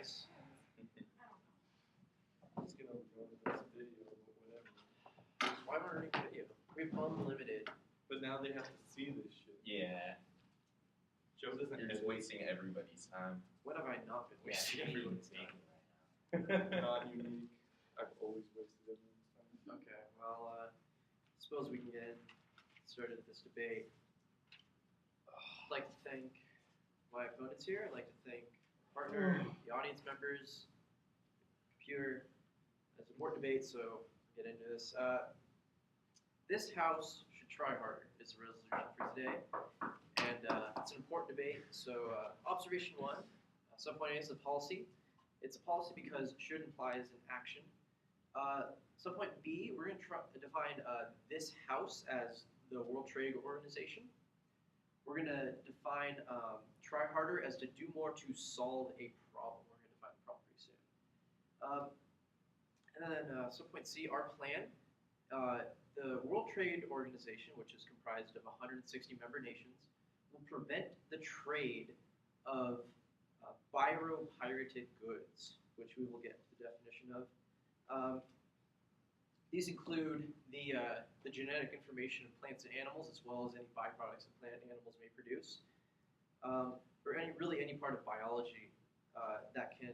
nice. Just gonna go to this video, but whatever. Why am I running video? We have unlimited. But now they have to see this shit. Yeah. Joe doesn't. You're just edit. wasting everybody's time. When have I not been wasting everyone's time? Not unique. I've always wasted everyone's time. Okay, well, suppose we can get started with this debate. I'd like to thank my opponents here. I'd like to thank my partner, the audience members, computer. It's an important debate, so get into this. This House should try harder is the resolution for today. And it's an important debate. So observation one, subpoint A is a policy. It's a policy because should implies an action. Subpoint B, we're going to define this House as the World Trade Organization. We're going to define try harder as to do more to solve a problem. We're going to define the problem pretty soon. And then subpoint C, our plan. The World Trade Organization, which is comprised of 160 member nations, will prevent the trade of biopirated goods, which we will get to the definition of. These include the genetic information of plants and animals, as well as any byproducts that plant and animals may produce, or any part of biology that can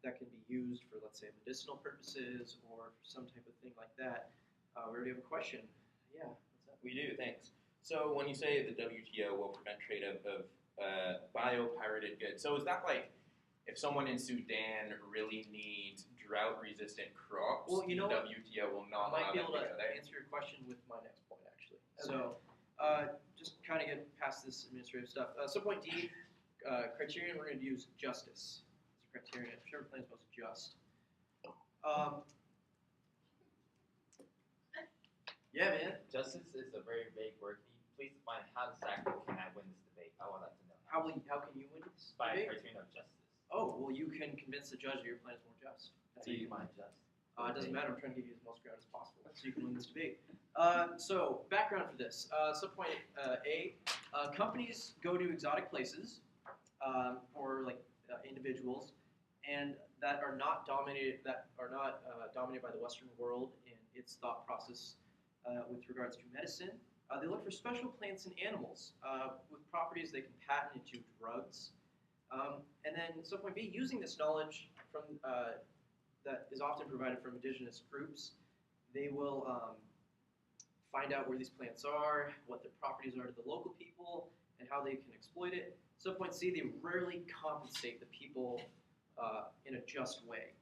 be used for, let's say, medicinal purposes or for some type of thing like that. We already have a question. Yeah, what's up? We do, thanks. So when you say the WTO will prevent trade of biopirated goods, so is that like if someone in Sudan really needs drought-resistant crops, Well, you know the what? WTO will not I might allow be them able to to go there? answer your question with my next point, actually. Okay. So, just kind of get past this administrative stuff. Subpoint D, criterion, we're going to use justice as a criterion. Whichever plan is most just. Yeah, man. Justice is a very vague word. Can you please define how exactly can I win this debate? I would like to know. How can you win this By a debate? criterion of justice. Oh, well, you can convince the judge that your plan is more just. How do you define just? It doesn't matter. I'm trying to give you as most ground as possible, so you can win this debate. So, background for this. Subpoint A: companies go to exotic places, or like individuals, and that are not dominated by the Western world and its thought process with regards to medicine. They look for special plants and animals with properties they can patent into drugs. And then subpoint B, using this knowledge from that is often provided from indigenous groups, they will find out where these plants are, what their properties are to the local people, and how they can exploit it. Subpoint C, they rarely compensate the people in a just way.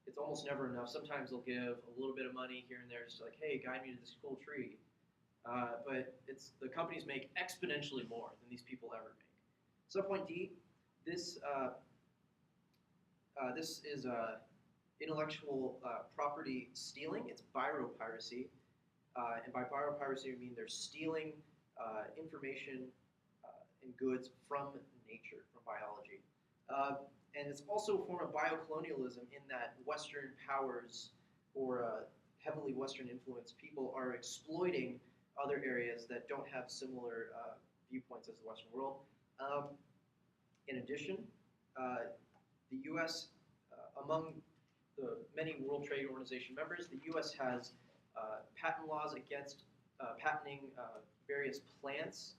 It's almost never enough. Sometimes they'll give a little bit of money here and there, just like, hey, guide me to this cool tree. But the companies make exponentially more than these people ever make. Subpoint D, this is intellectual property stealing. It's biopiracy. And by biopiracy, we mean they're stealing information and goods from nature, from biology. And it's also a form of biocolonialism in that Western powers or heavily Western influenced people are exploiting other areas that don't have similar viewpoints as the Western world. In addition, the U.S., among the many World Trade Organization members, the U.S. has patent laws against patenting various plants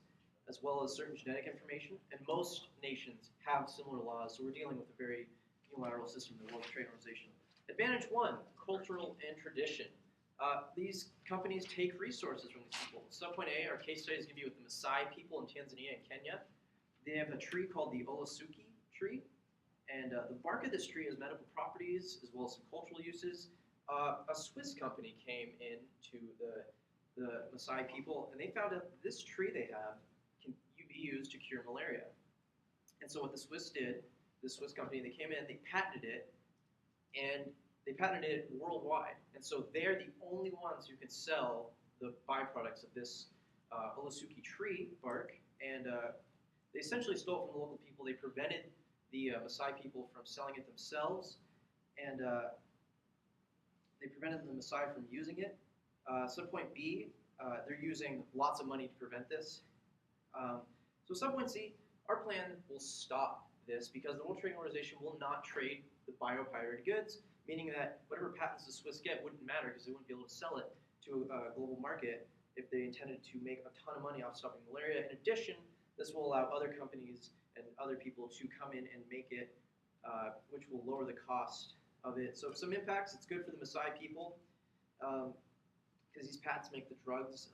as well as certain genetic information, and most nations have similar laws, so we're dealing with a very unilateral system in the World Trade Organization. Advantage one, cultural and tradition. These companies take resources from these people. Subpoint A, our case study is going to be with the Maasai people in Tanzania and Kenya. They have a tree called the Lasai tree, and the bark of this tree has medical properties as well as some cultural uses. A Swiss company came in to the Maasai people, and they found out this tree they have can be used to cure malaria. And so what the Swiss did, the Swiss company, they came in, they patented it, and they patented it worldwide. And so they're the only ones who can sell the byproducts of this Lasai tree bark, and they essentially stole it from the local people. They prevented the Maasai people from selling it themselves, and they prevented the Maasai from using it. Subpoint B, they're using lots of money to prevent this. So subpoint C, our plan will stop this because the World Trade Organization will not trade the biopirated goods, meaning that whatever patents the Swiss get wouldn't matter because they wouldn't be able to sell it to a global market if they intended to make a ton of money off stopping malaria. In addition, this will allow other companies and other people to come in and make it, which will lower the cost of it. So some impacts, it's good for the Maasai people because these patents make the drugs,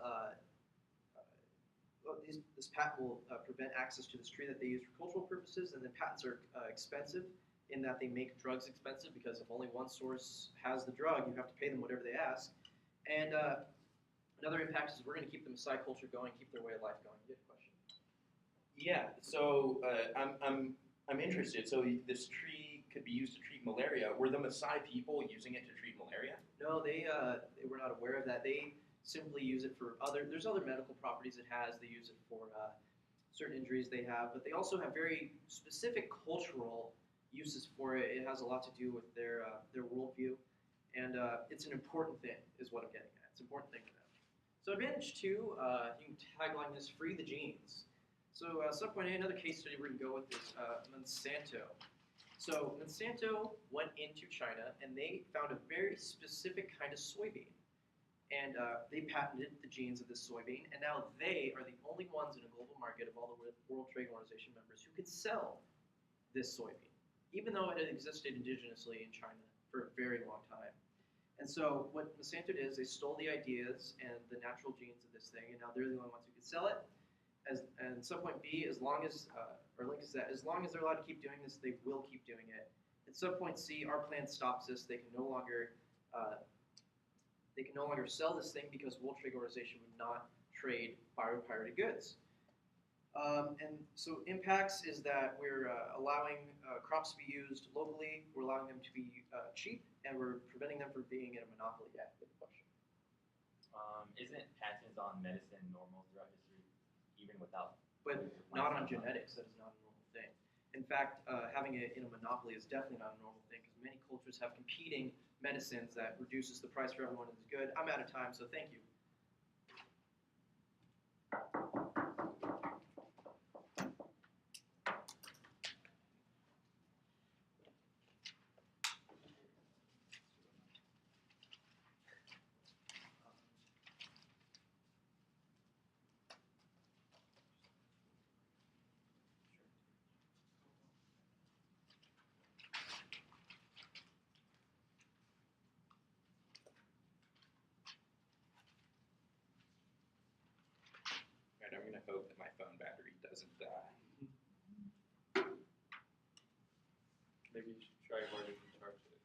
this patent will prevent access to this tree that they use for cultural purposes, and then patents are expensive in that they make drugs expensive because if only one source has the drug, you have to pay them whatever they ask. And another impact is we're going to keep the Maasai culture going, keep their way of life going. You had a question? Yeah. So I'm interested. So this tree could be used to treat malaria. Were the Maasai people using it to treat malaria? No, they were not aware of that. They simply use it for there's other medical properties it has. They use it for certain injuries they have, but they also have very specific cultural uses for it. It has a lot to do with their worldview, and it's an important thing, is what I'm getting at. It's an important thing for them. So advantage two, you can tagline this, free the genes. So subpoint A, another case study we're going to go with is Monsanto. So Monsanto went into China, and they found a very specific kind of soybean. And they patented the genes of this soybean, and now they are the only ones in a global market of all the World Trade Organization members who could sell this soybean, even though it had existed indigenously in China for a very long time. And so what Monsanto did is they stole the ideas and the natural genes of this thing, and now they're the only ones who could sell it. And subpoint B, as long as, or link is that, as long as they're allowed to keep doing this, they will keep doing it. And subpoint C, our plan stops this. They can no longer sell this thing because the World Trade Organization would not trade biopirated goods. And so impacts is that we're allowing crops to be used locally, we're allowing them to be cheap, and we're preventing them from being in a monopoly. Yeah, good question. Isn't patents on medicine normal throughout history, even without? But not on genetics, that is not a normal thing. In fact, having it in a monopoly is definitely not a normal thing because many cultures have competing medicines that reduces the price for everyone and is good. I'm out of time, so thank you. I'm going to hope that my phone battery doesn't die. Maybe you should try harder to charge it.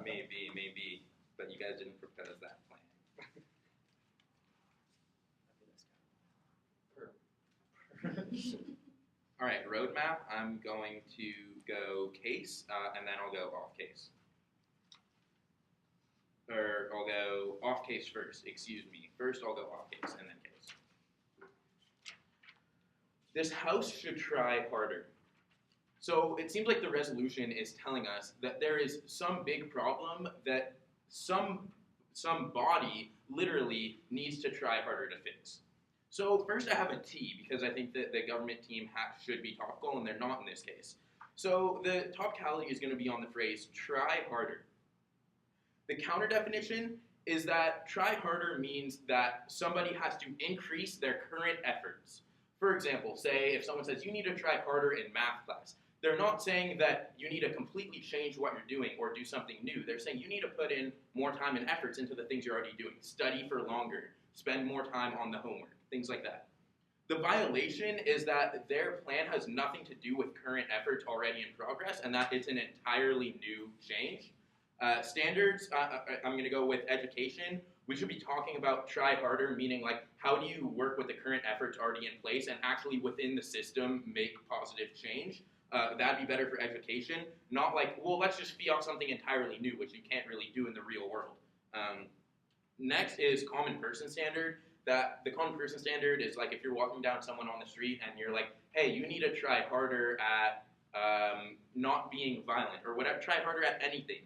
Maybe, but you guys didn't propose that plan. All right, roadmap. I'm going to go case, and then I'll go off case. Or I'll go off case first, excuse me. First I'll go off case, and then case. This house should try harder. So it seems like the resolution is telling us that there is some big problem that some body literally needs to try harder to fix. So first I have a T because I think that the government team should be topical, and they're not in this case. So the topicality is going to be on the phrase try harder. The counter definition is that try harder means that somebody has to increase their current efforts. For example, say if someone says you need to try harder in math class, they're not saying that you need to completely change what you're doing or do something new. They're saying you need to put in more time and efforts into the things you're already doing. Study for longer, spend more time on the homework, things like that. The violation is that their plan has nothing to do with current efforts already in progress, and that it's an entirely new change. Standards, I'm going to go with education. We should be talking about try harder, meaning like how do you work with the current efforts already in place and actually within the system make positive change. That'd be better for education, not like, well, let's just fiat something entirely new, which you can't really do in the real world. Next is common person standard. That the common person standard is like if you're walking down someone on the street and you're like, hey, you need to try harder at not being violent or whatever, try harder at anything.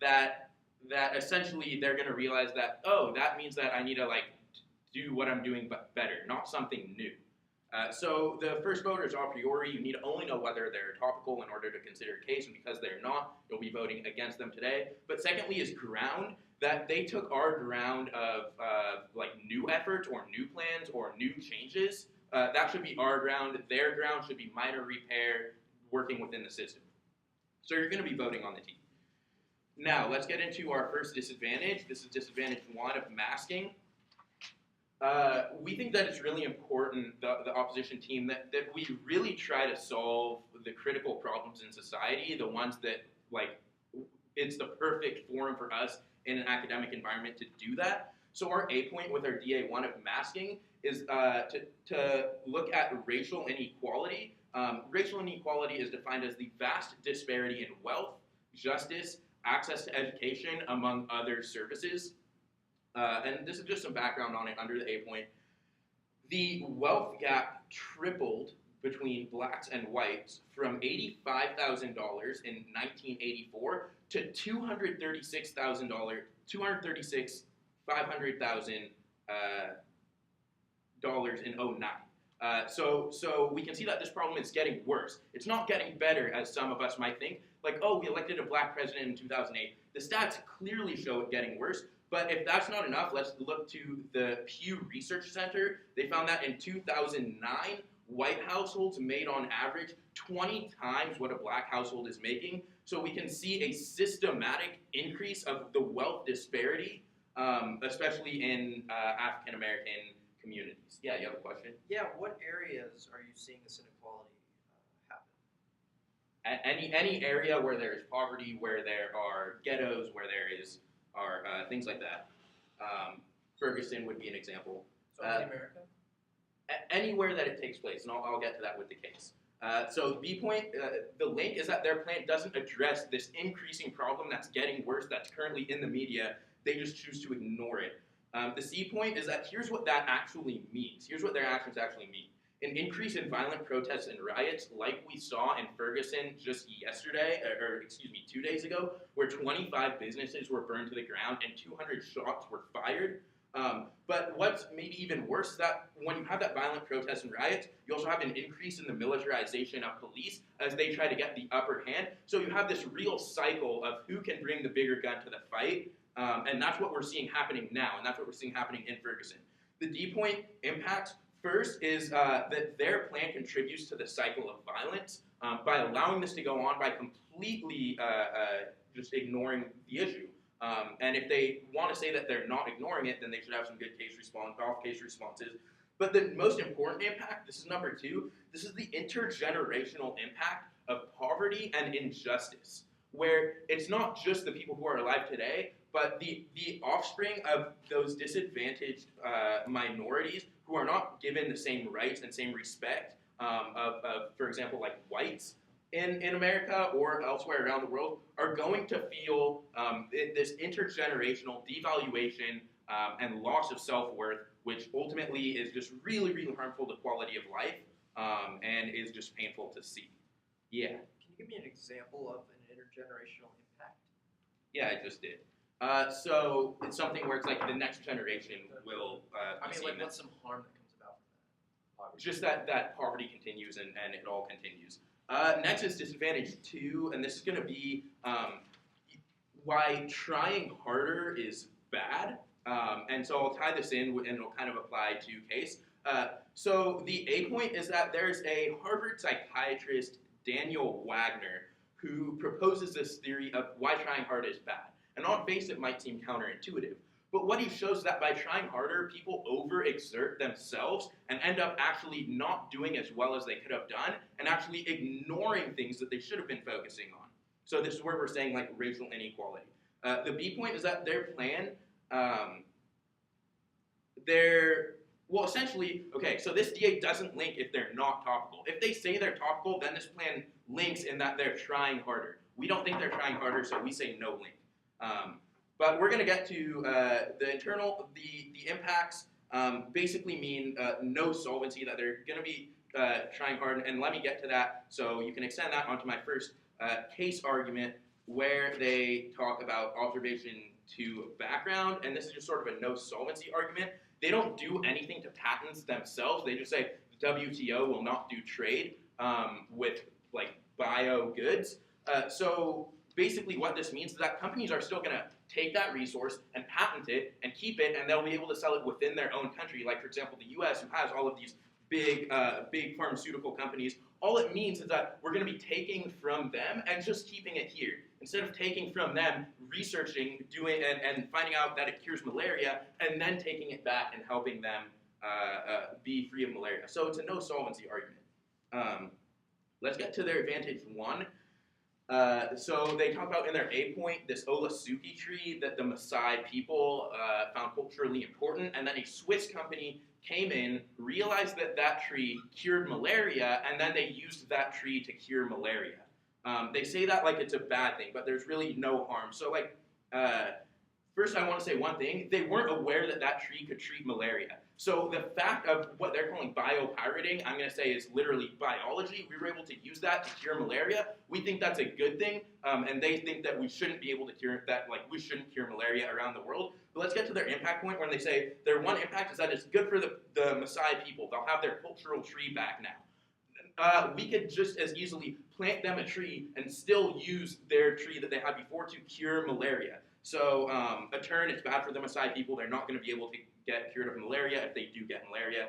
That essentially they're going to realize that, oh, that means that I need to like do what I'm doing but better, not something new. So the first voter is a priori. You need to only know whether they're topical in order to consider a case, and because they're not, you'll be voting against them today. But secondly is ground, that they took our ground of like new efforts or new plans or new changes. That should be our ground. Their ground should be minor repair, working within the system. So you're going to be voting on the T. Now, let's get into our first disadvantage. This is disadvantage 1 of masking. We think that it's really important, the opposition team, that we really try to solve the critical problems in society, the ones that, like, it's the perfect forum for us in an academic environment to do that. So our A point with our DA1 of masking is to look at racial inequality. Racial inequality is defined as the vast disparity in wealth, justice, access to education, among other services. And this is just some background on it under the A point. The wealth gap tripled between blacks and whites from $85,000 in 1984 to $236,000, $500,000 in 09. So we can see that this problem is getting worse. It's not getting better, as some of us might think. Like, oh, we elected a black president in 2008. The stats clearly show it getting worse. But if that's not enough, let's look to the Pew Research Center. They found that in 2009, white households made on average 20 times what a black household is making. So we can see a systematic increase of the wealth disparity, especially in African American communities. Yeah, you have a question? Yeah, what areas are you seeing this inequality happen? Any area where there is poverty, where there are ghettos, where there are things like that. Ferguson would be an example. So in America? Anywhere that it takes place, and I'll get to that with the case. So B point, the link is that their plan doesn't address this increasing problem that's getting worse, that's currently in the media. They just choose to ignore it. The C point is that here's what that actually means. Here's what their actions actually mean. An increase in violent protests and riots like we saw in Ferguson just yesterday, or excuse me, 2 days ago, where 25 businesses were burned to the ground and 200 shots were fired. But what's maybe even worse is that when you have that violent protests and riots, you also have an increase in the militarization of police as they try to get the upper hand. So you have this real cycle of who can bring the bigger gun to the fight, and that's what we're seeing happening now, and that's what we're seeing happening in Ferguson. The D point impacts. First is that their plan contributes to the cycle of violence by allowing this to go on, by completely just ignoring the issue. And if they want to say that they're not ignoring it, then they should have some good off-case responses. But the most important impact, this is number 2, this is the intergenerational impact of poverty and injustice, where it's not just the people who are alive today, but the offspring of those disadvantaged minorities who are not given the same rights and same respect of, for example, like whites in America or elsewhere around the world, are going to feel this intergenerational devaluation and loss of self-worth, which ultimately is just really, really harmful to quality of life and is just painful to see. Yeah. Can you give me an example of an intergenerational impact? Yeah, I just did. So it's something where it's like the next generation will what's some harm that comes about from that? Just that poverty continues and it all continues. Next is disadvantage 2, and this is going to be why trying harder is bad. And so I'll tie this in and it'll kind of apply to case. So the A point is that there's a Harvard psychiatrist, Daniel Wagner, who proposes this theory of why trying hard is bad. And on face, it might seem counterintuitive. But what he shows is that by trying harder, people overexert themselves and end up actually not doing as well as they could have done and actually ignoring things that they should have been focusing on. So this is where we're saying like racial inequality. The B point is that their plan, essentially, okay, so this DA doesn't link if they're not topical. If they say they're topical, then this plan links in that they're trying harder. We don't think they're trying harder, so we say no link. But we're going to get to the impacts basically mean no solvency, that they're going to be trying hard. And let me get to that so you can extend that onto my first case argument, where they talk about observation to background. And this is just sort of a no solvency argument. They don't do anything to patents themselves. They just say WTO will not do trade with like bio goods. So basically what this means is that companies are still going to take that resource and patent it and keep it, and they'll be able to sell it within their own country. Like, for example, the U.S., who has all of these big pharmaceutical companies. All it means is that we're going to be taking from them and just keeping it here. Instead of taking from them, researching, doing, and finding out that it cures malaria, and then taking it back and helping them be free of malaria. So it's a no solvency argument. Let's get to their advantage one. So they talk about in their A point this Olasuki tree that the Maasai people found culturally important, and then a Swiss company came in, realized that that tree cured malaria, and then they used that tree to cure malaria. They say that like it's a bad thing, but there's really no harm. So like, first I want to say one thing. They weren't aware that that tree could treat malaria. So the fact of what they're calling biopirating, I'm going to say is literally biology. We were able to use that to cure malaria. We think that's a good thing, and they think that we shouldn't be able to cure that, like we shouldn't cure malaria around the world. But let's get to their impact point when they say their one impact is that it's good for the Maasai people. They'll have their cultural tree back now. We could just as easily plant them a tree and still use their tree that they had before to cure malaria. So a turn, it's bad for the Maasai people. They're not going to be able to get cured of malaria if they do get malaria.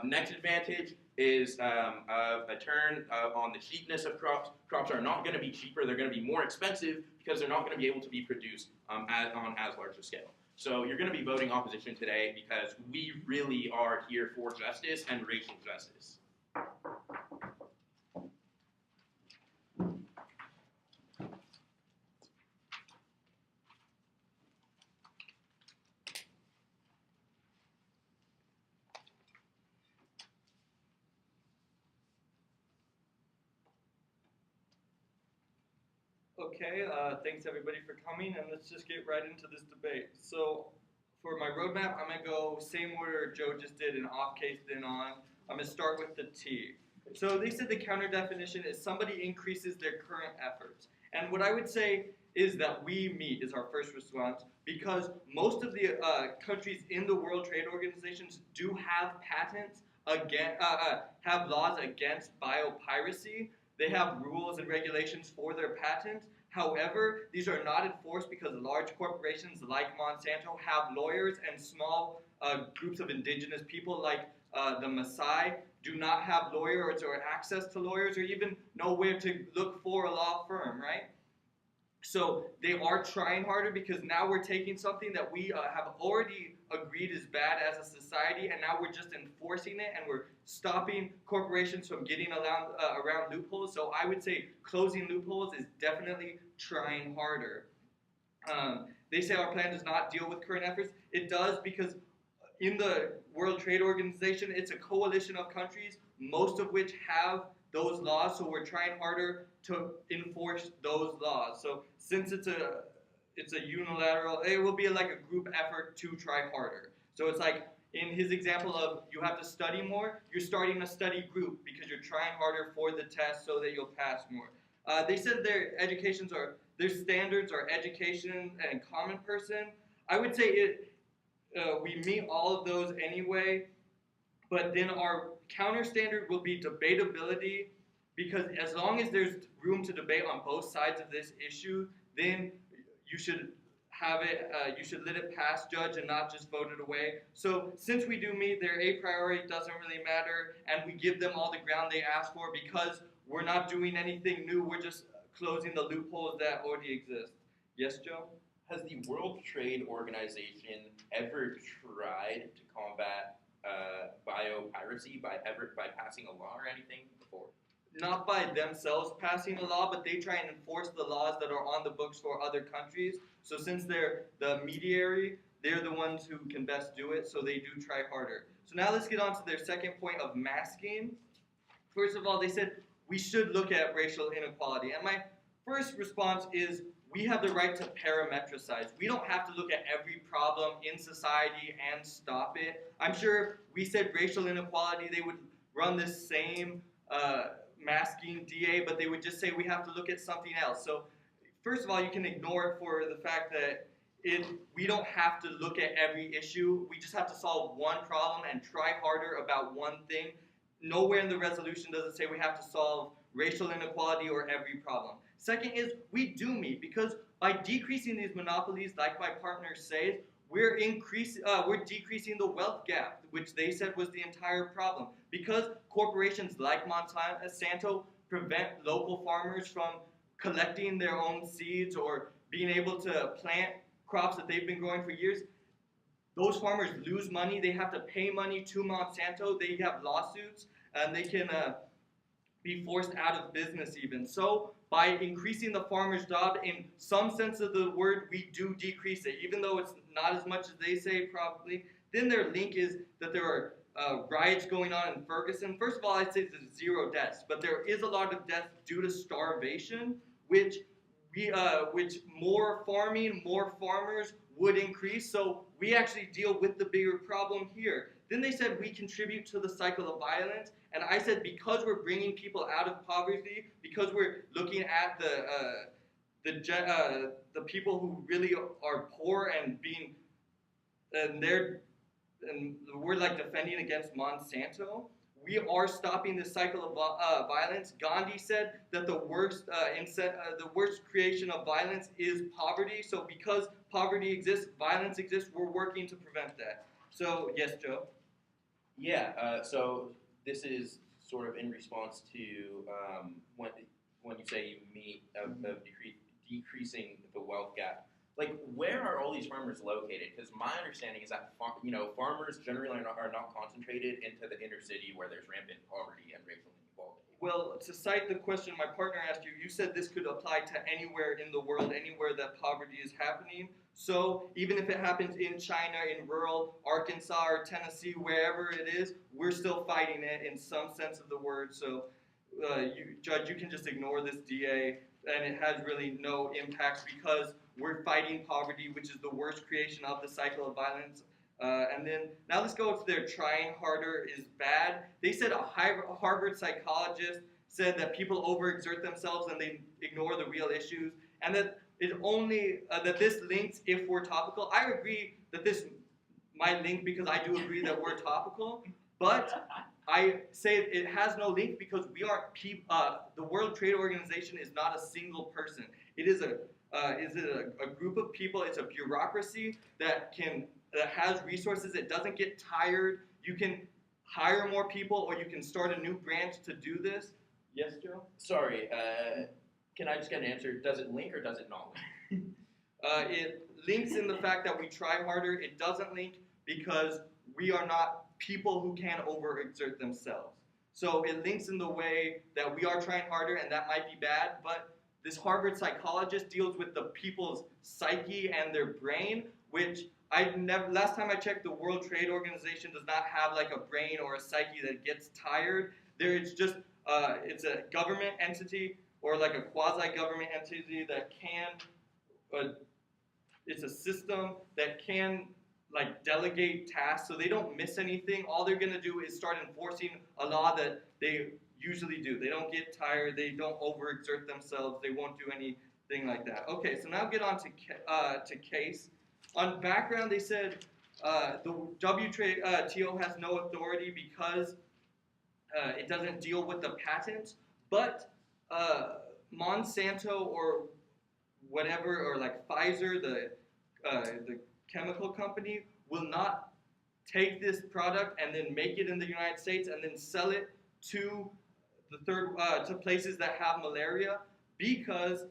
Next advantage is a turn on the cheapness of crops. Crops are not going to be cheaper. They're going to be more expensive because they're not going to be able to be produced on as large a scale. So you're going to be voting opposition today because we really are here for justice and racial justice. Okay, thanks everybody for coming, and let's just get right into this debate. So, for my roadmap, I'm going to go same order Joe just did, in off case, then on. I'm going to start with the T. So they said the counter definition is somebody increases their current efforts. And what I would say is that we meet is our first response, because most of the countries in the World Trade Organizations do have patents, have laws against biopiracy. They have rules and regulations for their patents. However, these are not enforced because large corporations like Monsanto have lawyers, and small groups of indigenous people like the Maasai do not have lawyers or access to lawyers or even know where to look for a law firm, right? So they are trying harder because now we're taking something that we have already agreed is bad as a society, and now we're just enforcing it, and we're stopping corporations from getting around loopholes. So I would say closing loopholes is definitely trying harder. They say our plan does not deal with current efforts. It does, because in the World Trade Organization, it's a coalition of countries, most of which have those laws, so we're trying harder to enforce those laws. So since it's a unilateral, it will be like a group effort to try harder. So it's like in his example of you have to study more, you're starting a study group because you're trying harder for the test so that you'll pass more. They said their standards are education and common person. I would say we meet all of those anyway, but then our counter standard will be debatability, because as long as there's room to debate on both sides of this issue, then you should have it, you should let it pass, judge, and not just vote it away. So since we do meet, their A priority doesn't really matter, and we give them all the ground they ask for because we're not doing anything new, we're just closing the loopholes that already exist. Yes, Joe? Has the World Trade Organization ever tried to combat biopiracy by passing a law or anything before? Not by themselves passing a law, but they try and enforce the laws that are on the books for other countries. So since they're the mediary, they're the ones who can best do it, so they do try harder. So now let's get on to their second point of masking. First of all, they said we should look at racial inequality. And my first response is we have the right to parametricize. We don't have to look at every problem in society and stop it. I'm sure we said racial inequality, they would run this same masking DA, but they would just say we have to look at something else. So first of all, you can ignore it for the fact that we don't have to look at every issue. We just have to solve one problem and try harder about one thing. nowhere in the resolution does it say we have to solve racial inequality or every problem. Second is we do meet, because by decreasing these monopolies, like my partner says, we're decreasing the wealth gap, which they said was the entire problem. Because corporations like Monsanto prevent local farmers from collecting their own seeds or being able to plant crops that they've been growing for years, those farmers lose money. They have to pay money to Monsanto. They have lawsuits, and they can be forced out of business even. So by increasing the farmer's job, in some sense of the word, we do decrease it, even though it's not as much as they say probably. Then their link is that there are riots going on in Ferguson. First of all, I'd say there's 0 deaths, but there is a lot of deaths due to starvation, which more farming, more farmers would increase. So we actually deal with the bigger problem here. Then they said we contribute to the cycle of violence, and I said because we're bringing people out of poverty, because we're looking at the people who really are poor and we're like defending against Monsanto. We are stopping this cycle of violence. Gandhi said that the worst creation of violence is poverty. So because poverty exists, violence exists. We're working to prevent that. So yes, Joe. Yeah. So this is sort of in response to when you say you meet of decreasing the wealth gap. Like, where are all these farmers located? Because my understanding is that farmers generally are not concentrated into the inner city where there's rampant poverty and racial inequality. Well, to cite the question my partner asked you, you said this could apply to anywhere in the world, anywhere that poverty is happening. So even if it happens in China, in rural Arkansas or Tennessee, wherever it is, we're still fighting it in some sense of the word. So, Judge, you can just ignore this DA, and it has really no impact because we're fighting poverty, which is the worst creation of the cycle of violence. And then now let's go to their trying harder is bad. They said a Harvard psychologist said that people overexert themselves and they ignore the real issues, and that that this links if we're topical. I agree that this might link because I do agree that we're topical, but I say it has no link because we aren't the World Trade Organization is not a single person. It is a group of people. It's a bureaucracy that has resources. It doesn't get tired. You can hire more people, or you can start a new branch to do this. Yes, Joe? Sorry, can I just get an answer? Does it link or does it not link? It links in the fact that we try harder. It doesn't link because we are not people who can overexert themselves. So it links in the way that we are trying harder, and that might be bad, but this Harvard psychologist deals with the people's psyche and their brain, which last time I checked, the World Trade Organization does not have like a brain or a psyche that gets tired. It's just, it's a government entity or like a quasi-government entity that it's a system that can like delegate tasks so they don't miss anything. All they're going to do is start enforcing a law that they usually do. They don't get tired. They don't overexert themselves. They won't do anything like that. Okay, so now get on to case. On background, they said the WTO has no authority because it doesn't deal with the patents, but Monsanto or whatever, or like Pfizer, the chemical company, will not take this product and then make it in the United States and then sell it to to places that have malaria because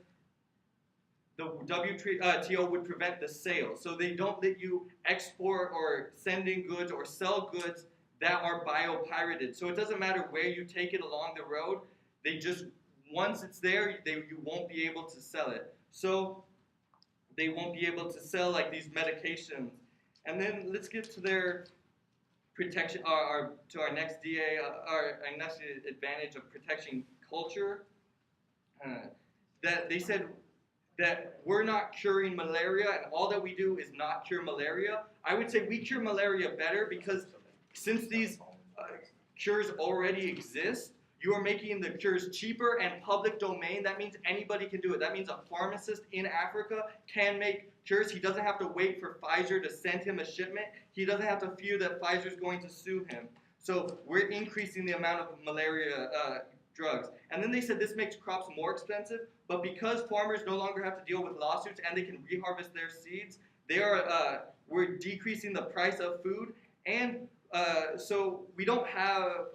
the WTO would prevent the sale. So they don't let you export or send in goods or sell goods that are biopirated. So it doesn't matter where you take it along the road. They just, once it's there, you won't be able to sell it. So they won't be able to sell like these medications. And then let's get to their protection, to our next DA, our next advantage of protecting culture. That they said that we're not curing malaria, and all that we do is not cure malaria. I would say we cure malaria better because since these cures already exist, you are making the cures cheaper and public domain. That means anybody can do it. That means a pharmacist in Africa can make cures. He doesn't have to wait for Pfizer to send him a shipment. He doesn't have to fear that Pfizer is going to sue him. So we're increasing the amount of malaria drugs. And then they said this makes crops more expensive, but because farmers no longer have to deal with lawsuits and they can reharvest their seeds, we're decreasing the price of food, and so we don't have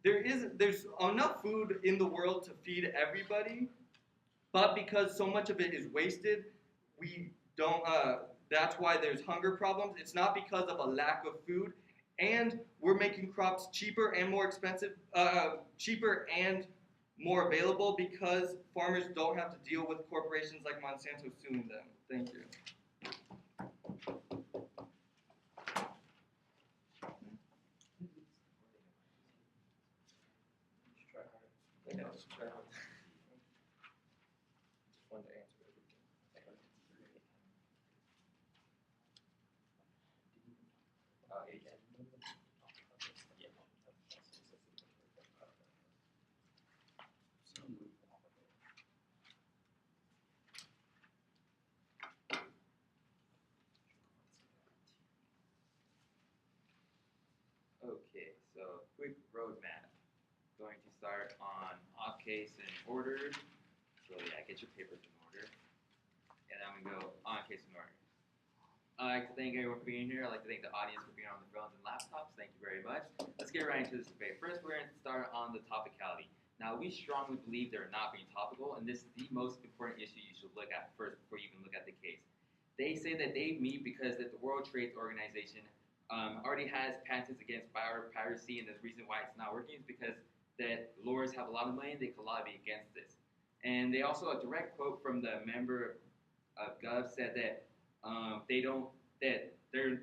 there's enough food in the world to feed everybody, but because so much of it is wasted, we don't. That's why there's hunger problems. It's not because of a lack of food, and we're making crops cheaper and more expensive, cheaper and more available because farmers don't have to deal with corporations like Monsanto suing them. Thank you. Okay, so quick roadmap. Going to start on off case and order. So yeah, get your papers in order. And then I'm gonna go on case and order. I'd like to thank everyone for being here. I'd like to thank the audience for being on the phones and laptops. Thank you very much. Let's get right into this debate. First, we're going to start on the topicality. Now, we strongly believe they're not being topical, and this is the most important issue you should look at first before you can look at the case. They say that they meet because that the World Trade Organization already has patents against biopiracy, and the reason why it's not working is because that lawyers have a lot of money and they can lobby against this. And they also, a direct quote from the member of Gov said that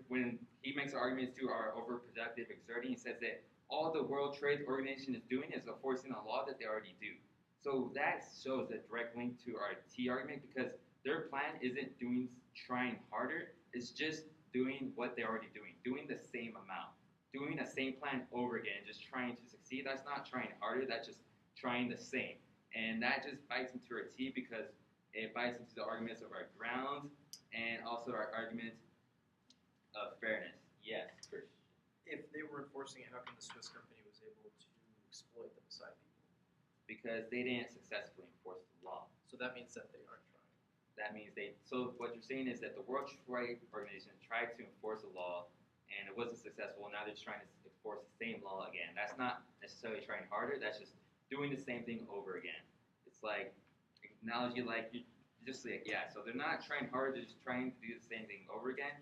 when he makes arguments to are overproductive exerting, he says that all the World Trade Organization is doing is enforcing a law that they already do. So that shows a direct link to our T argument because their plan isn't trying harder, it's just doing what they're already doing the same amount, doing the same plan over again, just trying to succeed. That's not trying harder, that's just trying the same. And that just bites into our T because it bites into the arguments of our grounds and also our argument of fairness. Yes, Christian. If they were enforcing it, how come the Swiss company was able to exploit the Lasai people? Because they didn't successfully enforce the law. So that means that they aren't trying. That means so what you're saying is that the World Trade Organization tried to enforce a law and it wasn't successful. Now they're just trying to enforce the same law again. That's not necessarily trying harder, that's just doing the same thing over again. It's like, analogy like, you just like, yeah, so they're not trying harder, they're just trying to do the same thing over again.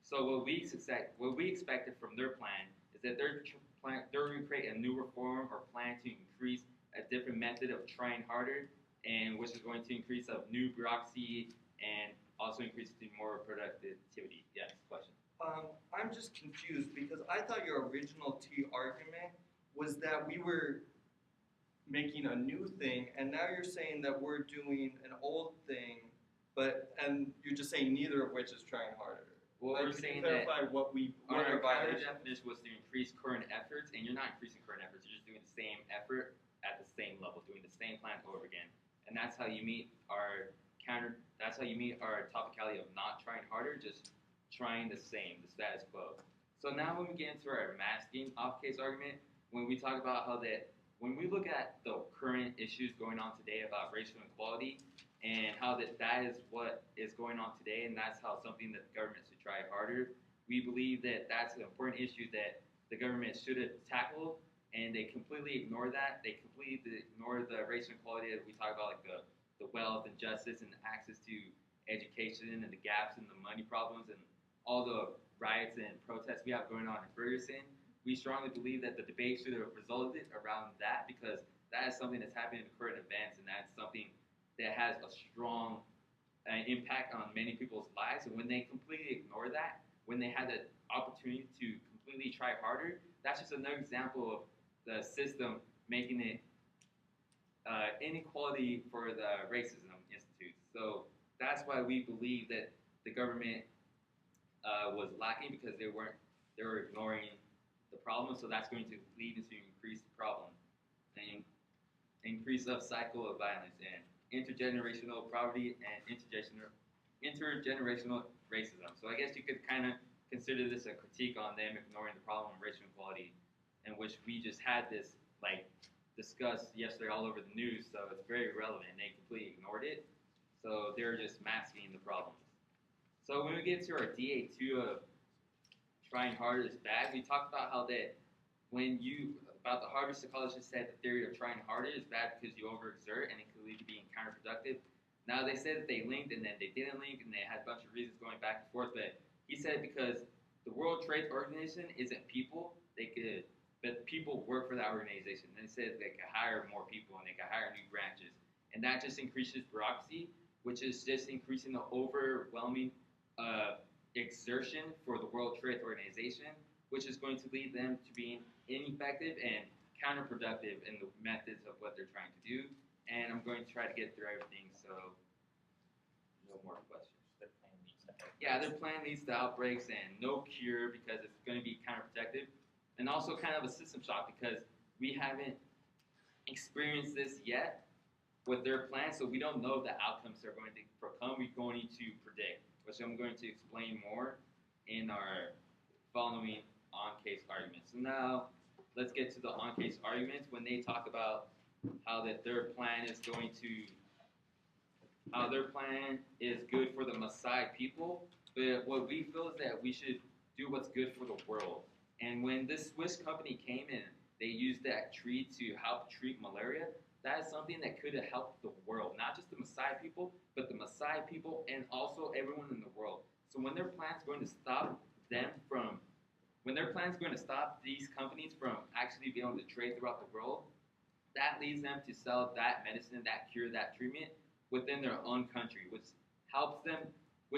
So what we expected from their plan is that they're going to create a new reform or plan to increase a different method of trying harder, and which is going to increase of new bureaucracy and also increase the more productivity. Yes, question. I'm just confused because I thought your original T argument was that we were making a new thing, and now you're saying that we're doing an old thing, and you're just saying neither of which is trying harder. Well, we're saying that what our violation definition was to increase current efforts, and you're not increasing current efforts. You're just doing the same effort at the same level, doing the same plan over again, and that's how you meet our That's how you meet our topicality of not trying harder, just trying the same, the status quo. So now when we get into our masking off-case argument, when we talk about how that when we look at the current issues going on today about racial inequality and how that is what is going on today, and that's how something that the government should try harder, we believe that that's an important issue that the government should have tackled, and they completely ignore that. They completely ignore the racial inequality that we talk about, like the wealth and justice and access to education and the gaps and the money problems and all the riots and protests we have going on in Ferguson. We strongly believe that the debate should have resulted around that because that is something that's happening in current events, and that's something that has a strong impact on many people's lives. And when they completely ignore that, when they had the opportunity to completely try harder, that's just another example of the system making it inequality for the Racism Institute. So that's why we believe that the government was lacking because they were ignoring the problem. So that's going to lead into increased problem and increase of cycle of violence and intergenerational poverty and intergenerational racism. So I guess you could kind of consider this a critique on them ignoring the problem of racial inequality, in which we just had this like discussed yesterday all over the news. So it's very relevant. They completely ignored it. So they're just masking the problems. So when we get to our DA2 of trying harder is bad, we talked about how that when you about the Harvard psychologist said the theory of trying harder is bad because you overexert and it could lead to being counterproductive. Now they said that they linked and then they didn't link and they had a bunch of reasons going back and forth, but he said because the World Trade Organization isn't people, but people work for that organization. And they said they could hire more people and they could hire new branches. And that just increases bureaucracy, which is just increasing the overwhelming exertion for the World Trade Organization, which is going to lead them to being ineffective and counterproductive in the methods of what they're trying to do. And I'm going to try to get through everything, so no more questions. Their plan leads to outbreaks and no cure because it's going to be counterproductive. And also kind of a system shock because we haven't experienced this yet with their plan, so we don't know the outcomes they're going to become. We're going to predict, which I'm going to explain more in our following on-case arguments. So now, let's get to the on-case arguments. When they talk about how their plan is good for the Maasai people, but what we feel is that we should do what's good for the world. And when this Swiss company came in, they used that tree to help treat malaria. That is something that could have helped the world, not just the Maasai people, but the Maasai people and also everyone in the world. So when their plan's going to stop these companies from actually being able to trade throughout the world, that leads them to sell that medicine, that cure, that treatment within their own country, which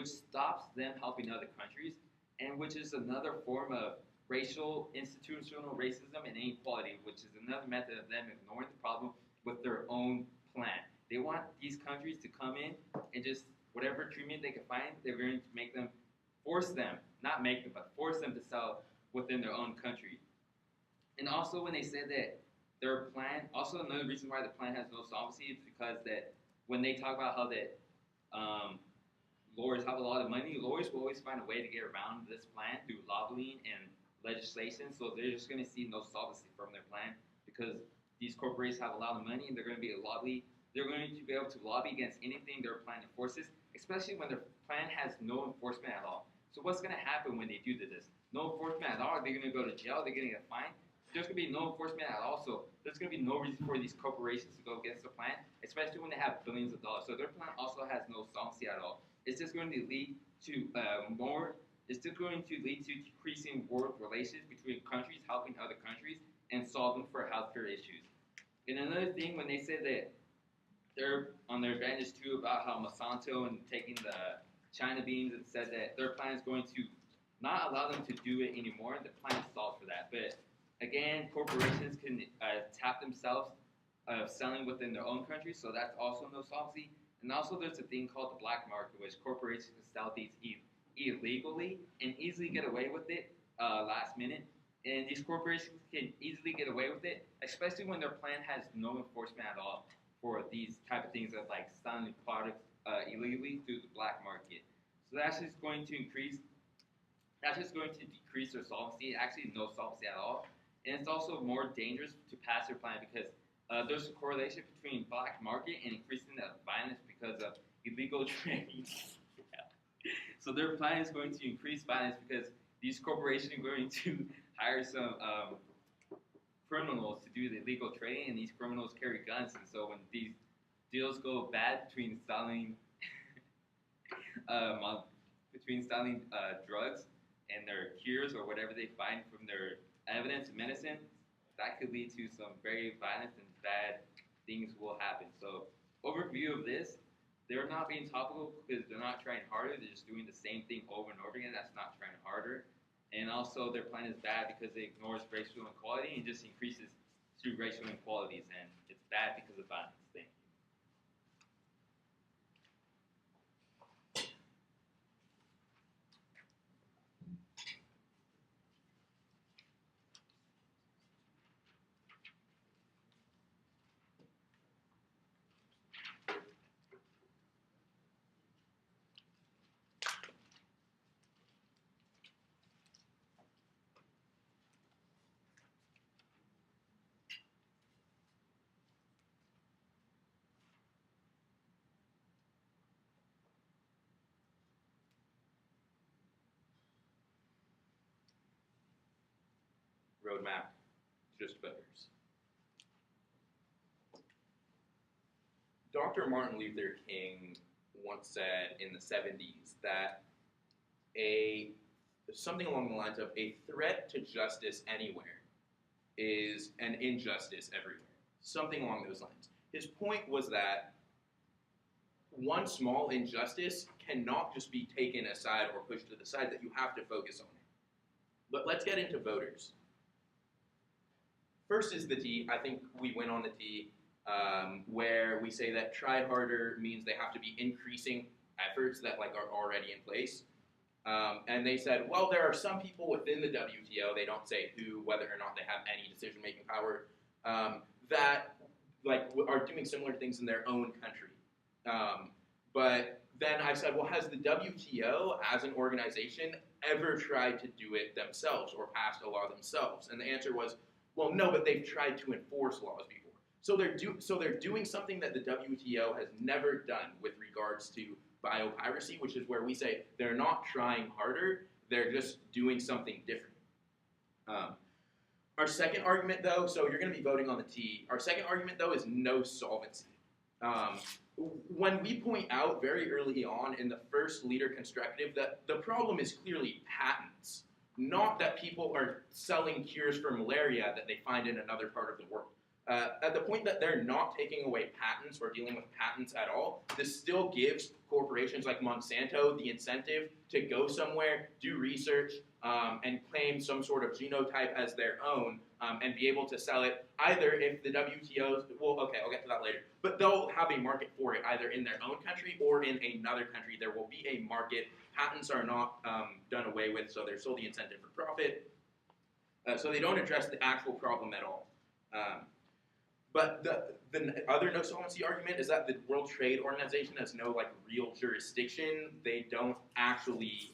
stops them helping other countries, and which is another form of racial, institutional racism and inequality, which is another method of them ignoring the problem with their own plan. They want these countries to come in and just whatever treatment they can find, they're going to force them to sell within their own country. And also when they said that their plan, also another reason why the plan has no solvency is because that when they talk about how that lawyers have a lot of money, lawyers will always find a way to get around this plan through lobbying and legislation, so they're just going to see no solvency from their plan because these corporations have a lot of money and they're going to be able to lobby against anything their plan enforces, especially when their plan has no enforcement at all. So what's going to happen when they do this? No enforcement at all, they're going to go to jail, they're going to get fined. There's going to be no enforcement at all, so there's going to be no reason for these corporations to go against the plan, especially when they have billions of dollars. So their plan also has no solvency at all. It's just going to lead to decreasing world relations between countries, helping other countries, and solving for healthcare issues. And another thing, when they say that they're on their advantage too about how Monsanto and taking the China beans and said that their plan is going to not allow them to do it anymore, the plan solves for that. But again, corporations can tap themselves selling within their own country, so that's also no solvency. And also there's a thing called the black market, which corporations can sell these illegally and easily get away with it last minute. And these corporations can easily get away with it, especially when their plan has no enforcement at all for these type of things of like selling products illegally through the black market. So that's just going to decrease their solvency, actually no solvency at all. And it's also more dangerous to pass their plan because there's a correlation between black market and increasing the violence because of illegal trade. So their plan is going to increase violence because these corporations are going to hire some criminals to do the illegal trading, and these criminals carry guns. And so when these deals go bad between selling drugs and their cures or whatever they find from their evidence of medicine, that could lead to some very violent and bad things will happen. So overview of this, they're not being topical because they're not trying harder. They're just doing the same thing over and over again. That's not trying harder. And also their plan is bad because it ignores racial inequality and just increases through racial inequalities. And it's bad because of violence. Thank you. roadmap, just voters. Dr. Martin Luther King once said in the 70s that something along the lines of a threat to justice anywhere is an injustice everywhere. Something along those lines. His point was that one small injustice cannot just be taken aside or pushed to the side, that you have to focus on it. But let's get into voters. First is the T. I think we went on the T, where we say that try harder means they have to be increasing efforts that are already in place. And they said, well, there are some people within the WTO, they don't say who, whether or not they have any decision-making power, that are doing similar things in their own country. But then I said, well, has the WTO as an organization ever tried to do it themselves or passed a law themselves? And the answer was, well, no, but they've tried to enforce laws before. So they're doing something that the WTO has never done with regards to biopiracy, which is where we say they're not trying harder, they're just doing something different. Our second argument, though, so you're going to be voting on the T. Our second argument, though, is no solvency. When we point out very early on in the first leader constructive that the problem is clearly patents, not that people are selling cures for malaria that they find in another part of the world. At the point that they're not taking away patents or dealing with patents at all, this still gives corporations like Monsanto the incentive to go somewhere, do research, and claim some sort of genotype as their own, and be able to sell it either if the WTO's, well, okay, I'll get to that later, but they'll have a market for it either in their own country or in another country. There will be a market. Patents are not done away with, so there's still the incentive for profit. So they don't address the actual problem at all. But the other no solvency argument is that the World Trade Organization has no real jurisdiction. They don't actually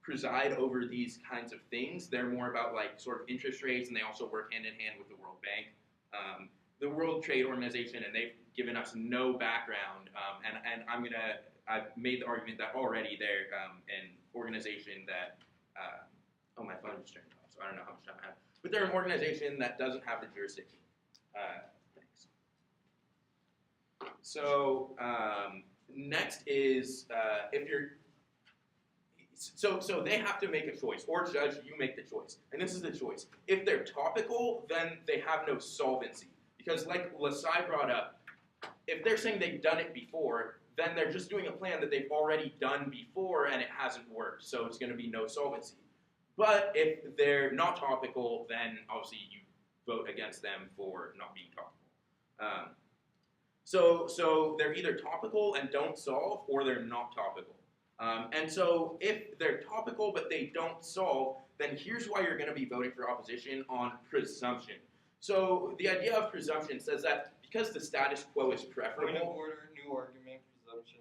preside over these kinds of things. They're more about sort of interest rates, and they also work hand in hand with the World Bank. The World Trade Organization, and they've given us no background. And I've made the argument that already they're an organization that oh, my phone just turned off, so I don't know how much time I have. But they're an organization that doesn't have the jurisdiction. Thanks. So next is if you're so they have to make a choice, or judge, you make the choice, and this is the choice. If they're topical, then they have no solvency, because like Lasai brought up, if they're saying they've done it before, then they're just doing a plan that they've already done before and it hasn't worked, so it's going to be no solvency. But if they're not topical, then obviously you vote against them for not being topical. So they're either topical and don't solve, or they're not topical. And so if they're topical but they don't solve, then here's why you're going to be voting for opposition on presumption. So the idea of presumption says that because the status quo is preferable. Point of order, new argument, presumption.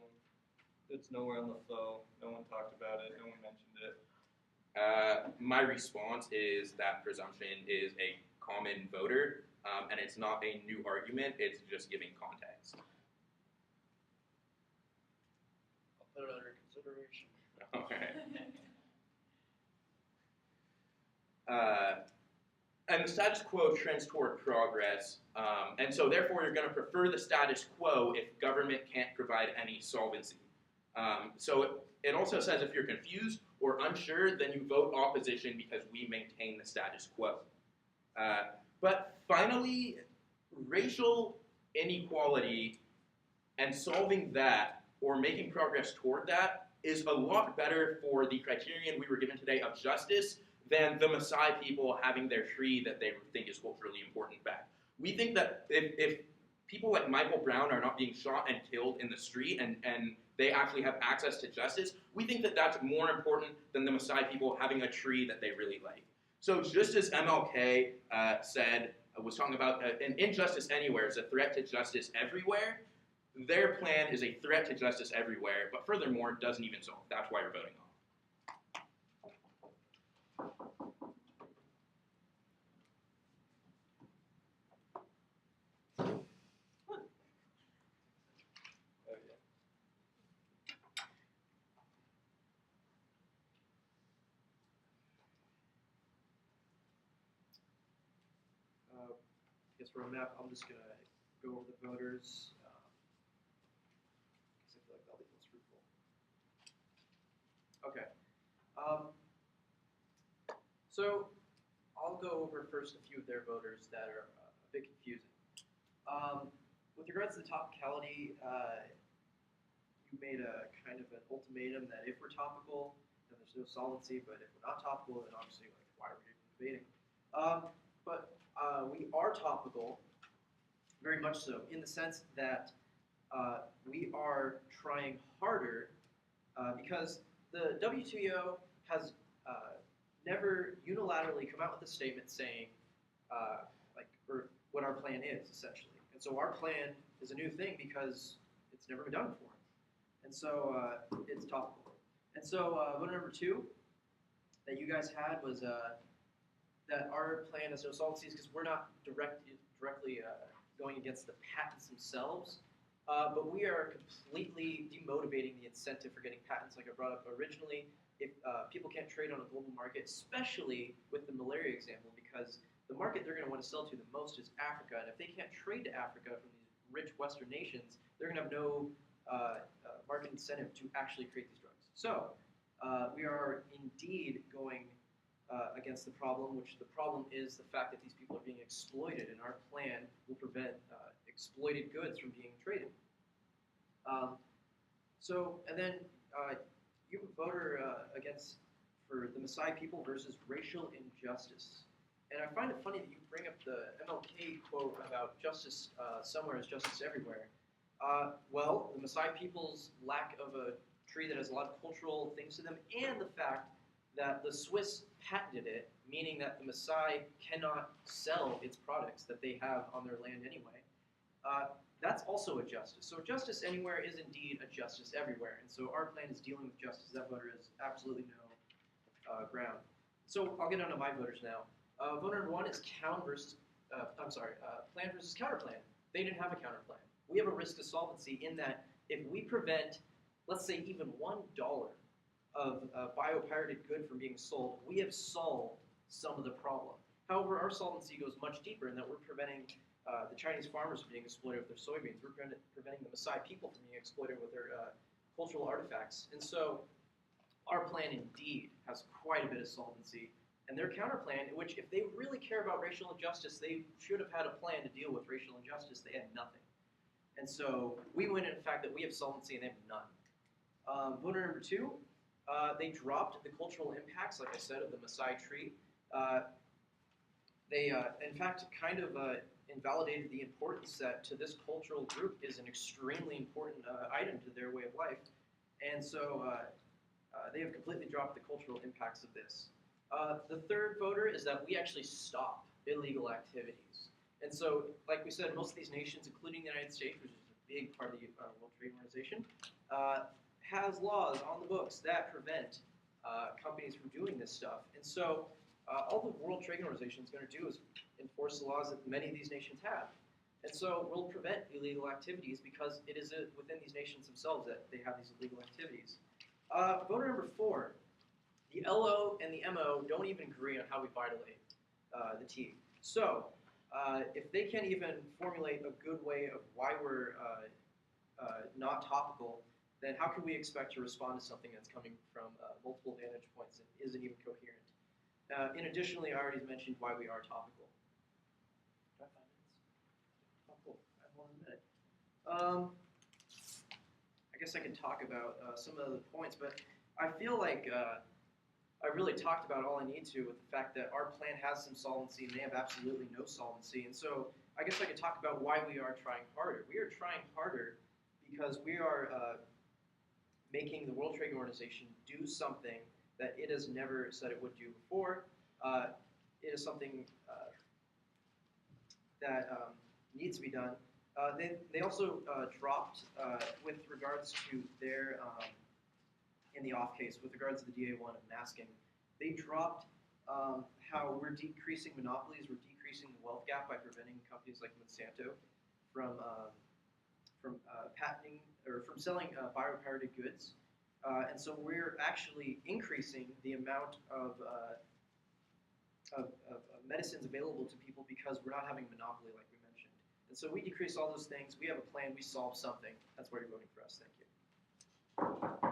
It's nowhere on the flow. No one talked about it. No one mentioned it. My response is that presumption is a common voter, and it's not a new argument, it's just giving context. I'll put it under consideration. Okay. And the status quo trends toward progress, and so therefore you're going to prefer the status quo if government can't provide any solvency. So it also says if you're confused or unsure, then you vote opposition because we maintain the status quo. But finally, racial inequality and solving that or making progress toward that is a lot better for the criterion we were given today of justice than the Maasai people having their tree that they think is culturally important back. We think that if people like Michael Brown are not being shot and killed in the street and they actually have access to justice, we think that that's more important than the Maasai people having a tree that they really like. So just as MLK was talking about an injustice anywhere is a threat to justice everywhere, their plan is a threat to justice everywhere, but furthermore, doesn't even solve. That's why you're voting on. guess roadmap. I'm just gonna go over the voters. Because I feel like that'll be most fruitful. Okay. So I'll go over first a few of their voters that are a bit confusing. With regards to the topicality, you made a kind of an ultimatum that if we're topical, then there's no solvency, but if we're not topical, then obviously, like, why are we even debating? But we are topical, very much so, in the sense that we are trying harder because the WTO has never unilaterally come out with a statement saying or what our plan is, essentially. And so our plan is a new thing because it's never been done before. And so it's topical. And so vote number 2 that you guys had was that our plan has no solvencies because we're not directly going against the patents themselves, but we are completely demotivating the incentive for getting patents, like I brought up originally. If people can't trade on a global market, especially with the malaria example, because the market they're going to want to sell to the most is Africa, and if they can't trade to Africa from these rich Western nations, they're going to have no market incentive to actually create these drugs. So we are indeed going against the problem, which the problem is the fact that these people are being exploited, and our plan will prevent exploited goods from being traded. And then you have a voter for the Maasai people versus racial injustice. And I find it funny that you bring up the MLK quote about justice somewhere is justice everywhere. Well, the Maasai people's lack of a tree that has a lot of cultural things to them, and the fact that the Swiss patented it, meaning that the Maasai cannot sell its products that they have on their land anyway, that's also a justice. So justice anywhere is indeed a justice everywhere. And so our plan is dealing with justice. That voter has absolutely no ground. So I'll get on to my voters now. Voter number 1 is plan versus counterplan. They didn't have a counterplan. We have a risk of solvency in that if we prevent, let's say, even $1 of biopirated good from being sold, we have solved some of the problem. However, our solvency goes much deeper in that we're preventing the Chinese farmers from being exploited with their soybeans. We're preventing the Maasai people from being exploited with their cultural artifacts. And so our plan indeed has quite a bit of solvency. And their counterplan, which if they really care about racial injustice, they should have had a plan to deal with racial injustice. They had nothing. And so we win in the fact that we have solvency and they have none. Voter number 2, they dropped the cultural impacts, like I said, of the Maasai tree. They, in fact, kind of invalidated the importance that to this cultural group is an extremely important item to their way of life. And so they have completely dropped the cultural impacts of this. The third voter is that we actually stop illegal activities. And so, like we said, most of these nations, including the United States, which is a big part of the World Trade Organization, has laws on the books that prevent companies from doing this stuff. And so all the World Trade Organization is going to do is enforce the laws that many of these nations have. And so we'll prevent illegal activities because it is within these nations themselves that they have these illegal activities. Voter number 4, the LO and the MO don't even agree on how we violate the T. So if they can't even formulate a good way of why we're not topical, then how can we expect to respond to something that's coming from multiple vantage points and isn't even coherent? And additionally, I already mentioned why we are topical. Do I have 5 minutes? Oh, cool. I have more than a minute. I guess I can talk about some of the points, but I feel like I really talked about all I need to with the fact that our plan has some solvency and they have absolutely no solvency. And so I guess I could talk about why we are trying harder. We are trying harder because we are making the World Trade Organization do something that it has never said it would do before. It is something that needs to be done. They also dropped, with regards to their, in the off case, with regards to the DA1 of masking, they dropped how we're decreasing monopolies, we're decreasing the wealth gap by preventing companies like Monsanto from patenting or from selling biopirated goods. And so we're actually increasing the amount of medicines available to people because we're not having a monopoly like we mentioned. And so we decrease all those things. We have a plan. We solve something. That's why you're voting for us. Thank you.